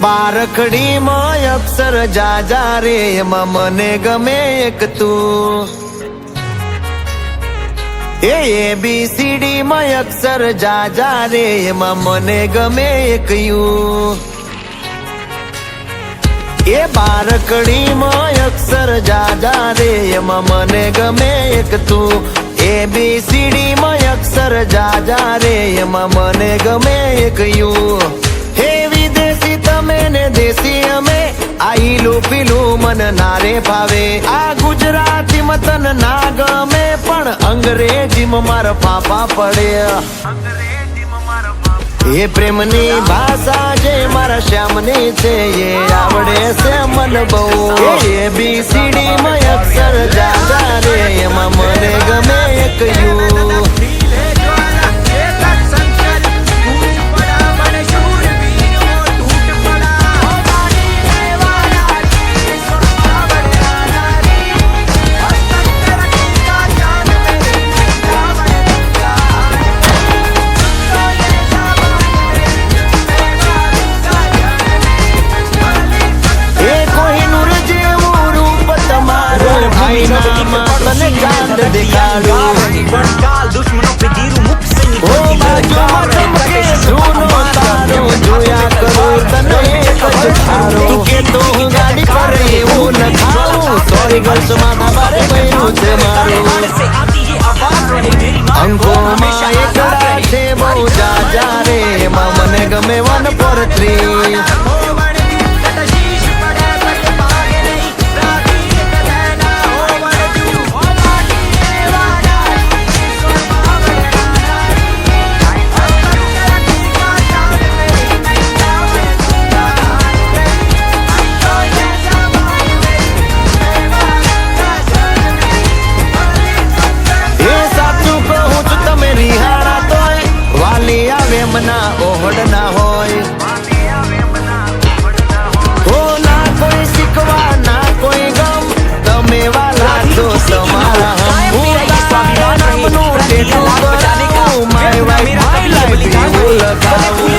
પારખડીમાં અક્ષર જાજા રે એમાં મને ગમે એક તું ABCD માં અક્ષર જાજા રે એમાં મને ગમે એક યુ એ બારકડીમાં અક્ષર જાજા રે એમાં મને ગમે એક તું ABCD માં અક્ષર જાજા રે એમાં મને ગમે એક યુ હે વિદેશી તમે ને દેશી અમે આઈલું પીલું મન નારે ભાવે આ ગુજરાતી મતન ના ગમે પણ અંગ્રેજીમાં મારા પાપા પડે એ પ્રેમની ભાષા જે મારા શ્યામની છે એ આવડે છે મન બહુ ABCD માં અક્ષર જાજા રે એમાં મને ગમે એક યુ दुश्मनों पे गिरू मुख से જોયા કરું તને કે તો ગાડી પર એવું લખાવું સોરી ગર્લ્સ માથા બારે બહેરું છે મારું અંગોમાં એકડા છે બહુ જાજા રે એમાં મને ગમે 143 ના ઓહડ ના હોય હો ના કોઈ શીખવા ના કોઈ ગમ તમે વાલા તો તમારા હું તારા નામનું ટેટુ કરાવું માય વાઈફ માય લાઈફ એવું લખાવું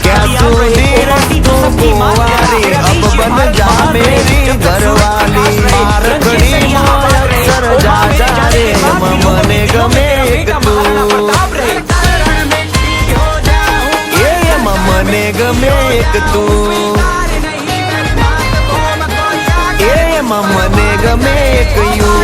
ક્યાં સુધી રસ્તો કુંવારી અબ બન જા મેરી ઘરવાલી મારકડીમાં અક્ષર જાજા રે એમાં મને ગમે એક તું મને ગમે એક તું એમાં મને ગમે એક યુ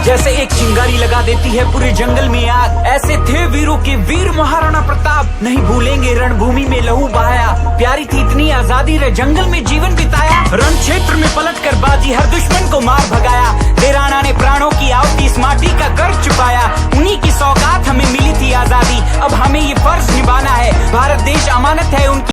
जैसे एक चिंगारी लगा देती है पूरे जंगल में आग, ऐसे थे वीरों के वीर महाराणा प्रताप। नहीं भूलेंगे रणभूमि में लहू बहाया, प्यारी थी इतनी आजादी रे जंगल में जीवन बिताया। रण क्षेत्र में पलट कर बाजी हर दुश्मन को मार भगाया, देराना ने प्राणों की आहुति इस माटी का कर्ज चुकाया। उन्हीं की सौगात हमें मिली थी आजादी, अब हमें ये फर्ज निभाना है, भारत देश अमानत है उनकी।